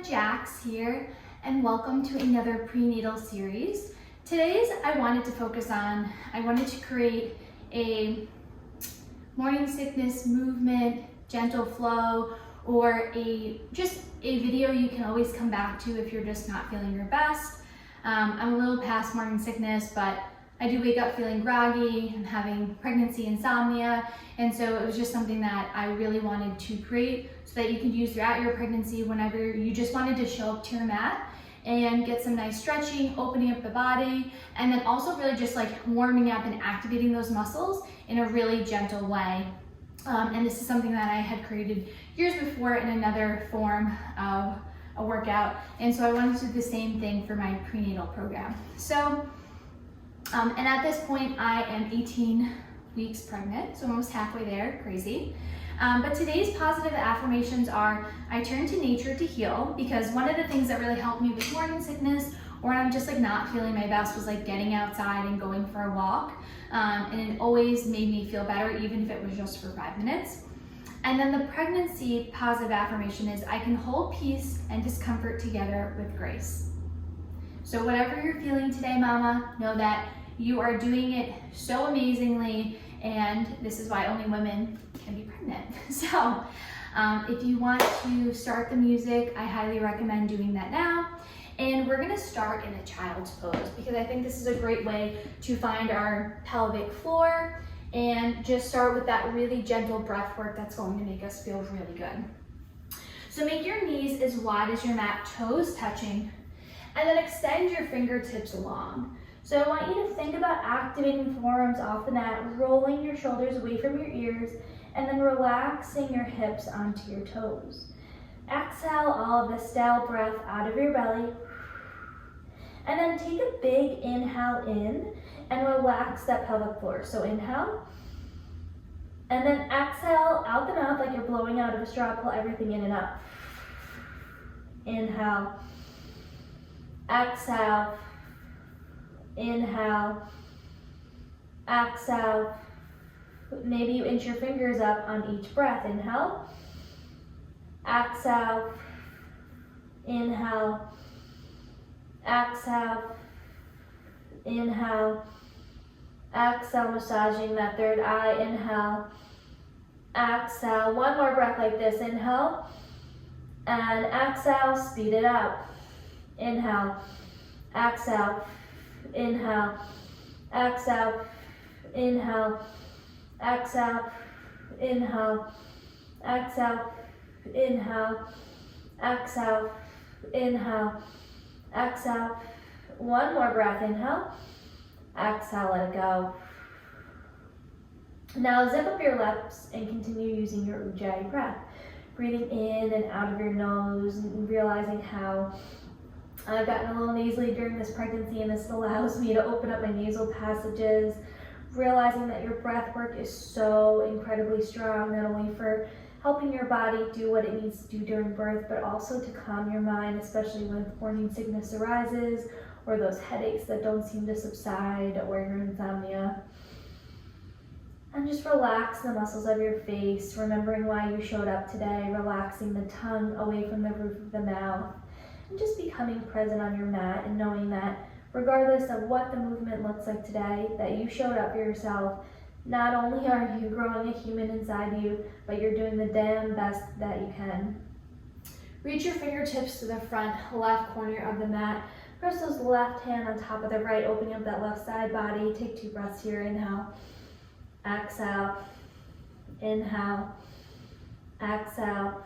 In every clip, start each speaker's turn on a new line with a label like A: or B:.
A: Jax here, and welcome to another prenatal series. Today's I wanted to create a morning sickness movement, gentle flow, or just a video you can always come back to if you're just not feeling your best. I'm a little past morning sickness, but I do wake up feeling groggy. I'm having pregnancy insomnia, and so it was just something that I really wanted to create so that you can use throughout your pregnancy whenever you just wanted to show up to your mat and get some nice stretching, opening up the body, and then also really just like warming up and activating those muscles in a really gentle way. And this is something that I had created years before in another form of a workout, and so I wanted to do the same thing for my prenatal program. So, and at this point I am 18 weeks pregnant, so almost halfway there, crazy. But today's positive affirmations are, I turn to nature to heal, because one of the things that really helped me with morning sickness, or when I'm just like not feeling my best, was like getting outside and going for a walk. And it always made me feel better, even if it was just for 5 minutes. And then the pregnancy positive affirmation is, I can hold peace and discomfort together with grace. So whatever you're feeling today, mama, know that you are doing it so amazingly, and this is why only women can be pregnant. So if you want to start the music, I highly recommend doing that now. And we're gonna start in a child's pose, because I think this is a great way to find our pelvic floor and just start with that really gentle breath work that's going to make us feel really good. So make your knees as wide as your mat, toes touching, and then extend your fingertips along. So I want you to think about activating the forearms off the mat, rolling your shoulders away from your ears, and then relaxing your hips onto your toes. Exhale all of the stale breath out of your belly. And then take a big inhale in and relax that pelvic floor. So inhale, and then exhale out the mouth like you're blowing out of a straw. Pull everything in and up. Inhale, exhale, inhale, exhale. Maybe you inch your fingers up on each breath. Inhale, exhale, inhale, exhale, inhale, exhale, massaging that third eye. Inhale, exhale. One more breath like this. Inhale, and exhale, speed it up. Inhale, exhale, inhale, exhale, inhale, exhale, inhale, exhale, inhale, exhale, inhale, exhale. One more breath. Inhale, exhale, let it go. Now zip up your lips and continue using your Ujjayi breath, breathing in and out of your nose and realizing how I've gotten a little nasally during this pregnancy, and this allows me to open up my nasal passages, realizing that your breath work is so incredibly strong, not only for helping your body do what it needs to do during birth, but also to calm your mind, especially when morning sickness arises, or those headaches that don't seem to subside, or your insomnia. And just relax the muscles of your face, remembering why you showed up today, relaxing the tongue away from the roof of the mouth, and just becoming present on your mat and knowing that regardless of what the movement looks like today, that you showed up for yourself. Not only are you growing a human inside you, but you're doing the damn best that you can. Reach your fingertips to the front left corner of the mat. Press those left hand on top of the right, opening up that left side body. Take 2 breaths here. Inhale, exhale, inhale, exhale.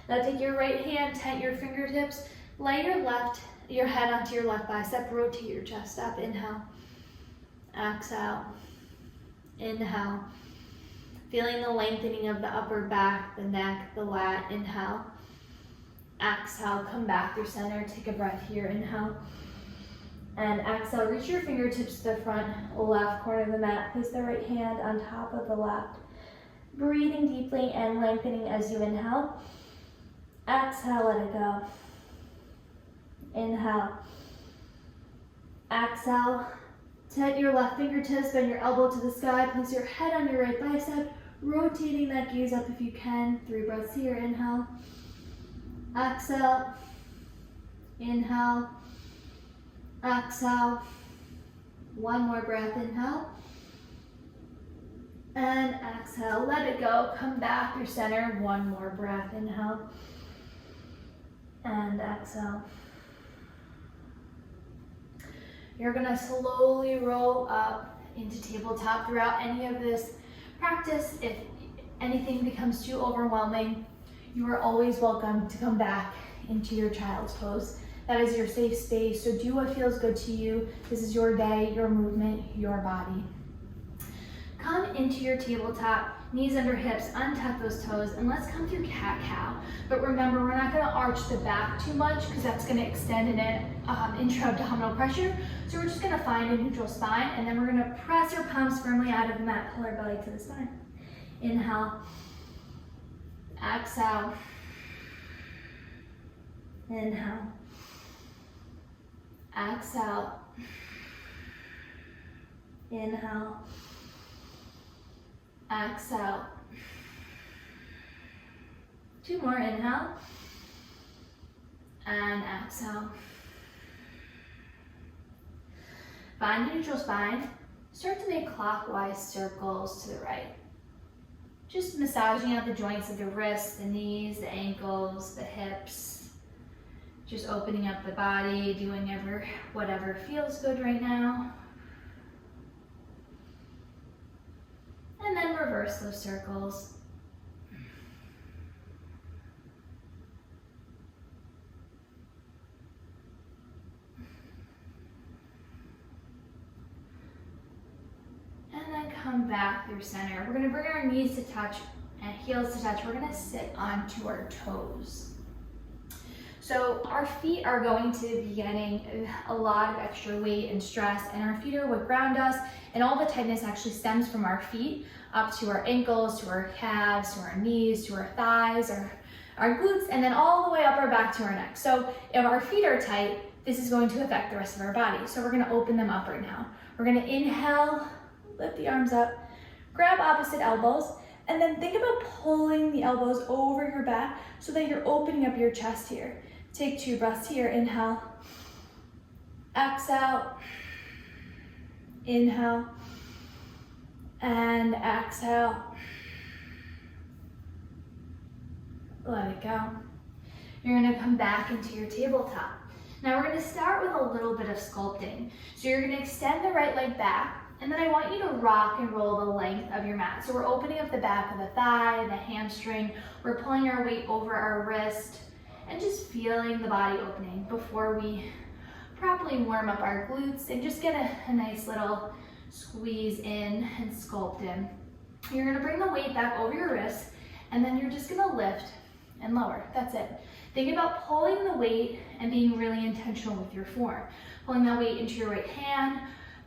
A: Now take your right hand, tent your fingertips, lay your head onto your left bicep, rotate your chest up. Inhale, exhale, inhale. Feeling the lengthening of the upper back, the neck, the lat. Inhale, exhale, come back through center, take a breath here. Inhale, and exhale. Reach your fingertips to the front left corner of the mat, place the right hand on top of the left. Breathing deeply and lengthening as you inhale. Exhale, let it go. Inhale, exhale. Tent your left fingertips, bend your elbow to the sky, place your head on your right bicep, rotating that gaze up if you can. 3 breaths here. Inhale, Exhale. Inhale. Exhale. One more breath, inhale. And exhale, let it go. Come back through center. One more breath, inhale. And exhale. You're gonna slowly roll up into tabletop throughout any of this practice. If anything becomes too overwhelming, you are always welcome to come back into your child's pose. That is your safe space, so do what feels good to you. This is your day, your movement, your body. Come into your tabletop, knees under hips, untuck those toes, and let's come through cat-cow. But remember, we're not gonna arch the back too much because that's gonna extend an intra-abdominal pressure. So we're just gonna find a neutral spine, and then we're gonna press our palms firmly out of the mat, pull our belly to the spine. Inhale, exhale, inhale, exhale, inhale, exhale. Two more, inhale, and exhale. Find a neutral spine. Start to make clockwise circles to the right. Just massaging out the joints of the wrists, the knees, the ankles, the hips. Just opening up the body, doing whatever feels good right now. And then reverse those circles. And then come back through center. We're gonna bring our knees to touch and heels to touch. We're gonna sit onto our toes. So our feet are going to be getting a lot of extra weight and stress, and our feet are what ground us, and all the tightness actually stems from our feet up to our ankles, to our calves, to our knees, to our thighs, our glutes, and then all the way up our back to our neck. So if our feet are tight, this is going to affect the rest of our body. So we're gonna open them up right now. We're gonna inhale, lift the arms up, grab opposite elbows, and then think about pulling the elbows over your back so that you're opening up your chest here. Take 2 breaths here. Inhale, exhale, inhale, and exhale. Let it go. You're gonna come back into your tabletop. Now we're gonna start with a little bit of sculpting. So you're gonna extend the right leg back, and then I want you to rock and roll the length of your mat. So we're opening up the back of the thigh, the hamstring. We're pulling our weight over our wrist, and just feeling the body opening before we properly warm up our glutes and just get a nice little squeeze in and sculpt in. You're gonna bring the weight back over your wrist, and then you're just gonna lift and lower. That's it. Think about pulling the weight and being really intentional with your form. Pulling that weight into your right hand,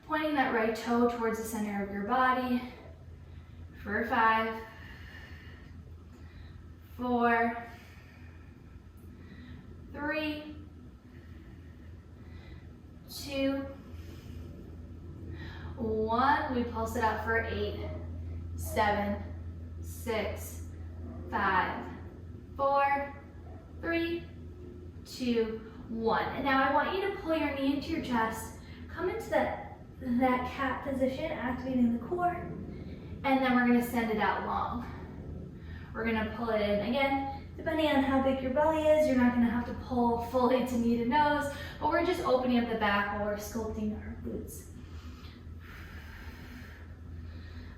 A: pointing that right toe towards the center of your body. For 5, 4, 3, 2, 1. We pulse it out for 8, 7, 6, 5, 4, 3, 2, 1. And now I want you to pull your knee into your chest, come into that cat position, activating the core, and then we're gonna send it out long. We're gonna pull it in again. Depending on how big your belly is, you're not gonna have to pull fully to knee to nose, but we're just opening up the back while we're sculpting our glutes.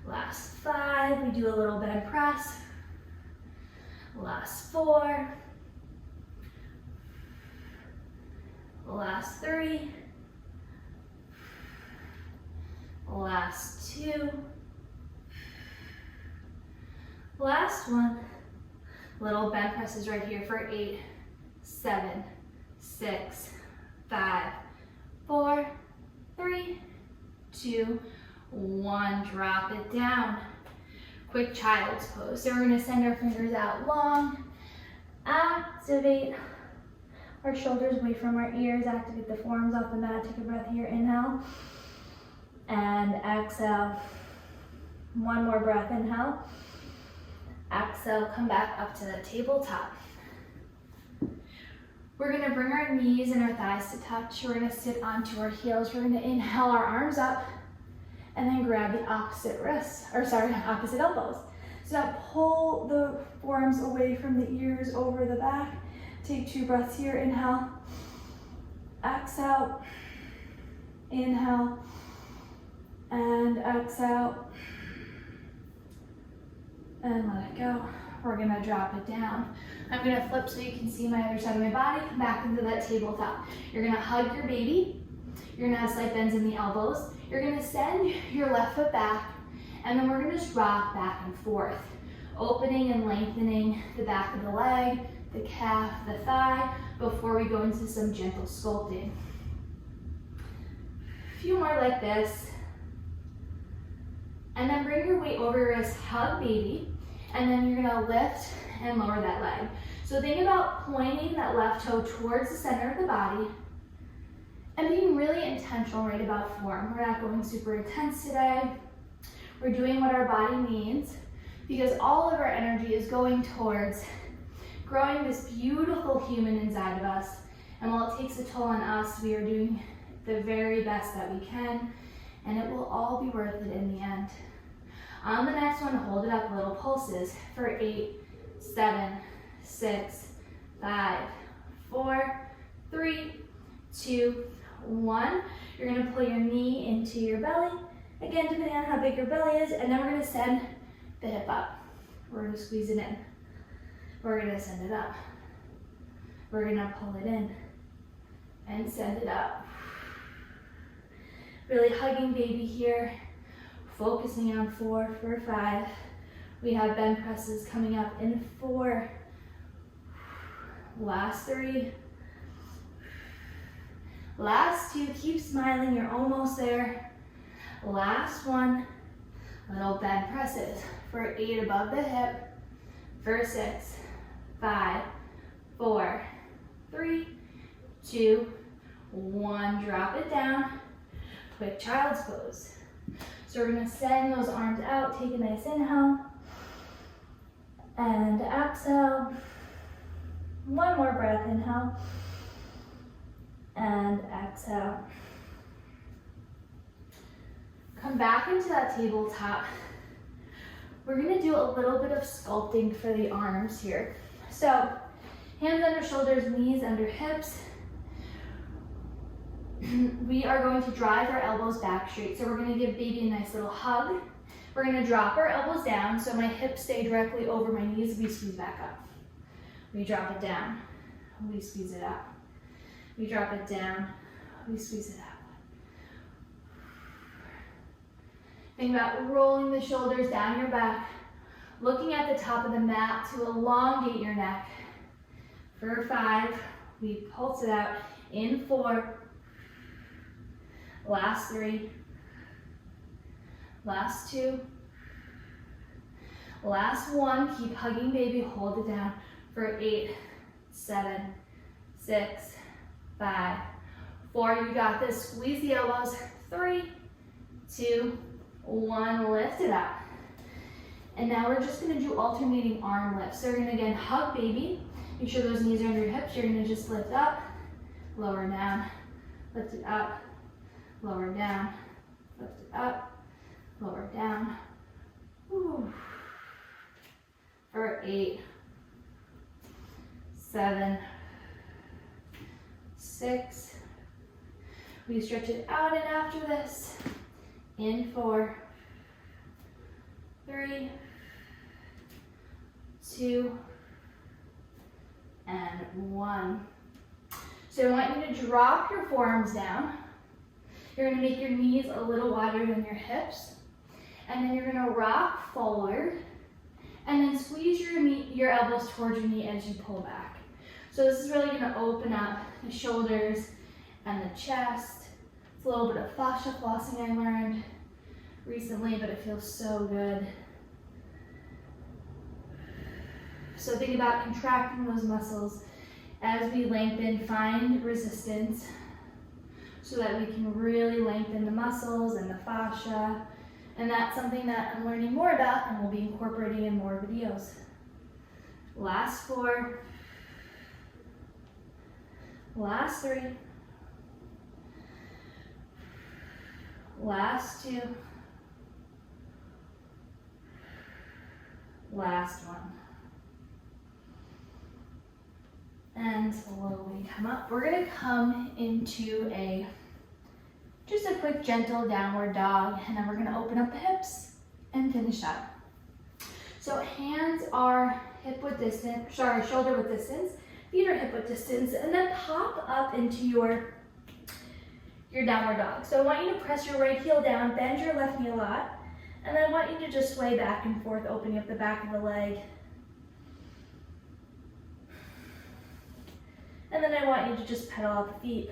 A: Last 5, we do a little bend press. Last 4. Last 3. Last 2. Last 1. Little bend presses right here for 8, 7, 6, 5, 4, 3, 2, 1. Drop it down. Quick child's pose. So we're gonna send our fingers out long, activate our shoulders away from our ears, activate the forearms off the mat. Take a breath here, inhale, and exhale. One more breath, inhale. Exhale, come back up to the tabletop. We're gonna bring our knees and our thighs to touch. We're gonna sit onto our heels. We're gonna inhale our arms up and then grab the opposite wrists, opposite elbows. So now pull the forearms away from the ears, over the back. Take 2 breaths here, inhale, exhale, inhale, and exhale, and let it go. We're gonna drop it down. I'm gonna flip so you can see my other side of my body, come back into that tabletop. You're gonna hug your baby. You're gonna have slight bends in the elbows. You're gonna send your left foot back, and then we're gonna just rock back and forth, opening and lengthening the back of the leg, the calf, the thigh, before we go into some gentle sculpting. A few more like this. And then bring your weight over your wrist, hug baby, and then you're gonna lift and lower that leg. So think about pointing that left toe towards the center of the body and being really intentional right about form. We're not going super intense today. We're doing what our body needs because all of our energy is going towards growing this beautiful human inside of us. And while it takes a toll on us, we are doing the very best that we can, and it will all be worth it in the end. On the next one, hold it up, little pulses for 8, 7, 6, 5, 4, 3, 2, 1. You're gonna pull your knee into your belly. Again, depending on how big your belly is, and then we're gonna send the hip up. We're gonna squeeze it in. We're gonna send it up. We're gonna pull it in and send it up. Really hugging baby here, focusing on 4 for 5. We have bend presses coming up in 4. Last 3. Last 2, keep smiling, you're almost there. Last 1, little bend presses for 8 above the hip, for 6, 5, 4, 3, 2, 1. Drop it down. Quick child's pose. So we're gonna send those arms out, take a nice inhale, and exhale. 1 more breath, inhale, and exhale. Come back into that tabletop. We're gonna do a little bit of sculpting for the arms here. So, hands under shoulders, knees under hips. We are going to drive our elbows back straight. So we're gonna give baby a nice little hug. We're gonna drop our elbows down so my hips stay directly over my knees. We squeeze back up. We drop it down. We squeeze it up. We drop it down. We squeeze it up. Think about rolling the shoulders down your back, looking at the top of the mat to elongate your neck. For 5, we pulse it out in 4. Last 3, last 2, last 1, keep hugging baby, hold it down for 8, 7, 6, 5, 4, you got this, squeeze the elbows, 3, 2, 1, lift it up. And now we're just gonna do alternating arm lifts. So you're gonna again hug baby, make sure those knees are under your hips, you're gonna just lift up, lower down, lift it up, lower down, lift it up, lower down. Whew. For 8, 7, 6. We stretch it out, and after this, in 4, 3, 2, and 1. So I want you to drop your forearms down. You're gonna make your knees a little wider than your hips. And then you're gonna rock forward and then squeeze your elbows towards your knee as you pull back. So this is really gonna open up the shoulders and the chest. It's a little bit of fascia flossing I learned recently, but it feels so good. So think about contracting those muscles as we lengthen, find resistance so that we can really lengthen the muscles and the fascia. And that's something that I'm learning more about and we'll be incorporating in more videos. Last 4. Last 3. Last 2. Last 1. And slowly come up. We're gonna come into just a quick gentle downward dog, and then we're gonna open up the hips and finish up. So hands are shoulder width distance, feet are hip width distance, and then pop up into your downward dog. So I want you to press your right heel down, bend your left knee a lot, and then I want you to just sway back and forth, opening up the back of the leg. And then I want you to just pedal out the feet.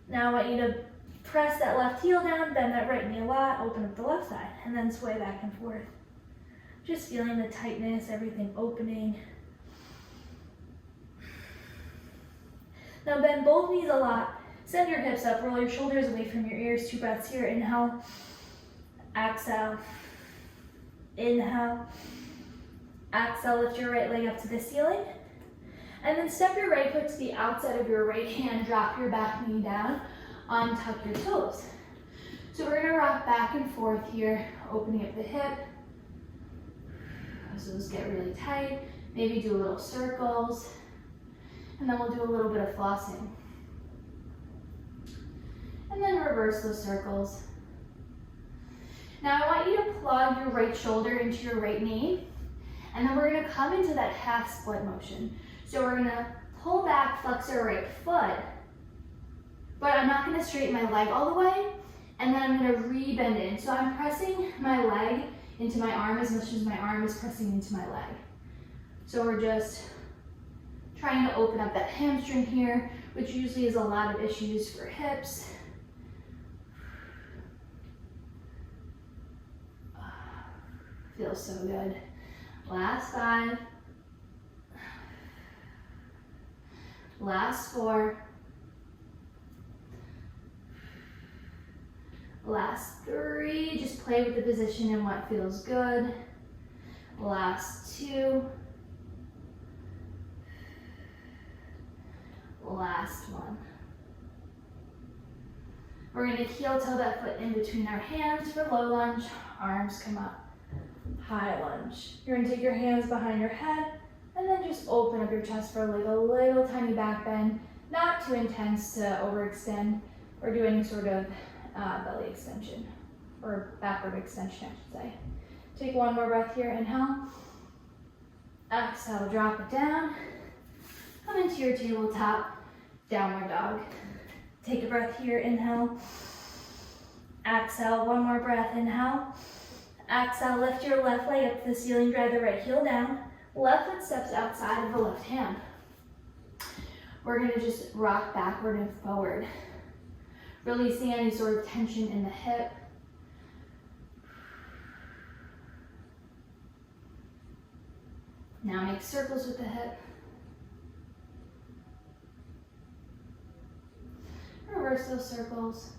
A: Now I want you to press that left heel down, bend that right knee a lot, open up the left side, and then sway back and forth. Just feeling the tightness, everything opening. Now bend both knees a lot. Send your hips up, roll your shoulders away from your ears. 2 breaths here. Inhale, exhale, inhale, exhale. Lift your right leg up to the ceiling. And then step your right foot to the outside of your right hand. Drop your back knee down. Untuck your toes. So we're gonna rock back and forth here, opening up the hip. So those get really tight. Maybe do a little circles. And then we'll do a little bit of flossing. And then reverse those circles. Now I want you to plug your right shoulder into your right knee. And then we're gonna come into that half split motion. So we're gonna pull back, flex our right foot, but I'm not gonna straighten my leg all the way, and then I'm gonna re-bend in. So I'm pressing my leg into my arm as much as my arm is pressing into my leg. So we're just trying to open up that hamstring here, which usually is a lot of issues for hips. Feels so good. Last 5. Last 4. Last 3. Just play with the position and what feels good. Last 2. Last 1. We're going to heel toe that foot in between our hands for low lunge. Arms come up. High lunge. You're going to take your hands behind your head and then just open up your chest for a little tiny back bend. Not too intense to overextend or do any sort of belly extension or backward extension, I should say. Take one more breath here. Inhale. Exhale, drop it down. Come into your tabletop downward dog. Take a breath here. Inhale. Exhale, one more breath. Inhale. Exhale, lift your left leg up to the ceiling, drive the right heel down. Left foot steps outside of the left hand. We're gonna just rock backward and forward, releasing any sort of tension in the hip. Now make circles with the hip. Reverse those circles.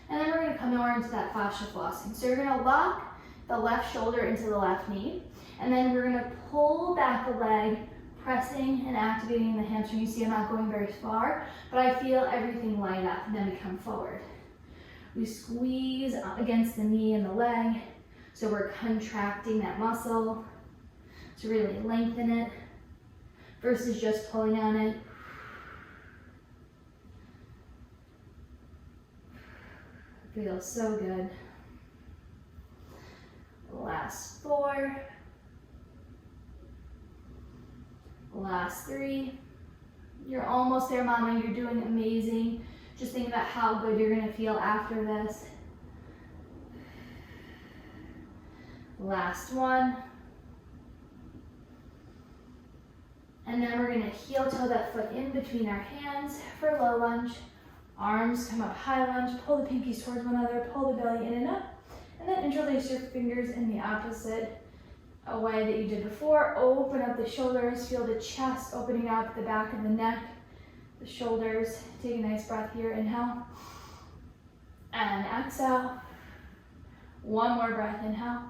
A: And then we're going to come over into that fascia flossing. So you're going to lock the left shoulder into the left knee, and then we're going to pull back the leg, pressing and activating the hamstring. You see I'm not going very far, but I feel everything light up, and then we come forward. We squeeze against the knee and the leg, so we're contracting that muscle to really lengthen it versus just pulling on it. Feels so good. Last 4. Last 3. You're almost there, mama. You're doing amazing. Just think about how good you're gonna feel after this. Last 1. And then we're gonna heel toe that foot in between our hands for low lunge. Arms come up, high lunge, pull the pinkies towards one another, pull the belly in and up, and then interlace your fingers in the opposite way that you did before. Open up the shoulders, feel the chest opening up, the back of the neck, the shoulders. Take a nice breath here, inhale, and exhale. One more breath, inhale.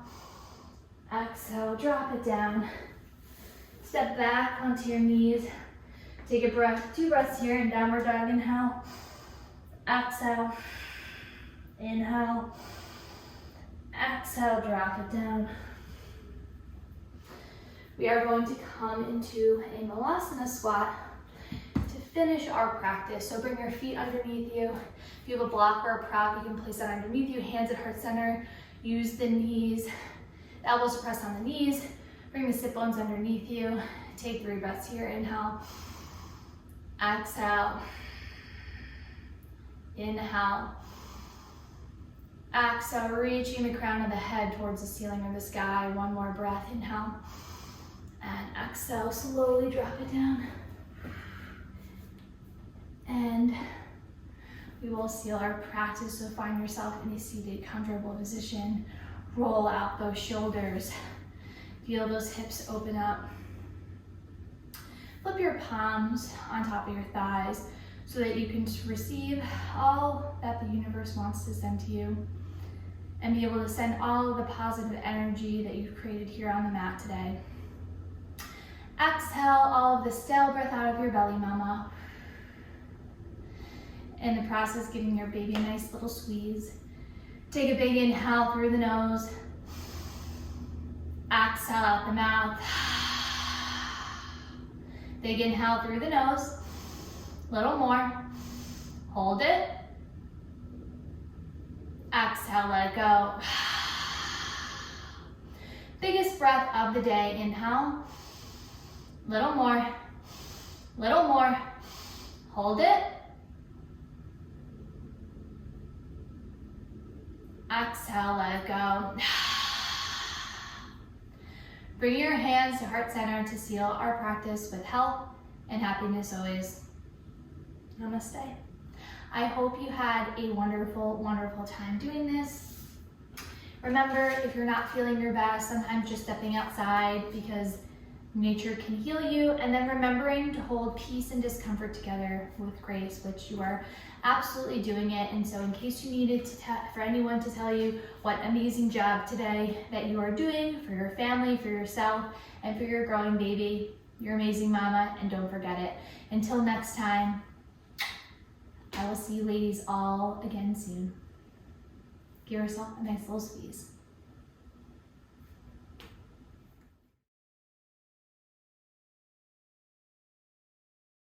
A: Exhale, drop it down. Step back onto your knees. Take a breath, 2 breaths here in downward dog, inhale. Exhale, inhale. Exhale, drop it down. We are going to come into a Malasana squat to finish our practice. So bring your feet underneath you. If you have a block or a prop, you can place that underneath you, hands at heart center. Use the knees, the elbows to press on the knees. Bring the sit bones underneath you. Take 3 breaths here, inhale. Exhale. Inhale. Exhale, reaching the crown of the head towards the ceiling or the sky. One more breath, inhale. And exhale, slowly drop it down. And we will seal our practice, so find yourself in a seated, comfortable position. Roll out those shoulders. Feel those hips open up. Flip your palms on top of your thighs so that you can receive all that the universe wants to send to you and be able to send all of the positive energy that you've created here on the mat today. Exhale all of the stale breath out of your belly, mama. In the process, giving your baby a nice little squeeze. Take a big inhale through the nose. Exhale out the mouth. Big inhale through the nose. Little more. Hold it. Exhale, let go. Biggest breath of the day. Inhale. Little more. Little more. Hold it. Exhale, let go. Bring your hands to heart center to seal our practice with health and happiness always. Namaste. I hope you had a wonderful, wonderful time doing this. Remember, if you're not feeling your best, sometimes just stepping outside because nature can heal you, and then remembering to hold peace and discomfort together with grace, which you are absolutely doing it. And so in case you needed for anyone to tell you what amazing job today that you are doing for your family, for yourself, and for your growing baby, you're amazing, mama, and don't forget it. Until next time, I will see you ladies all again soon. Give yourself a nice little squeeze.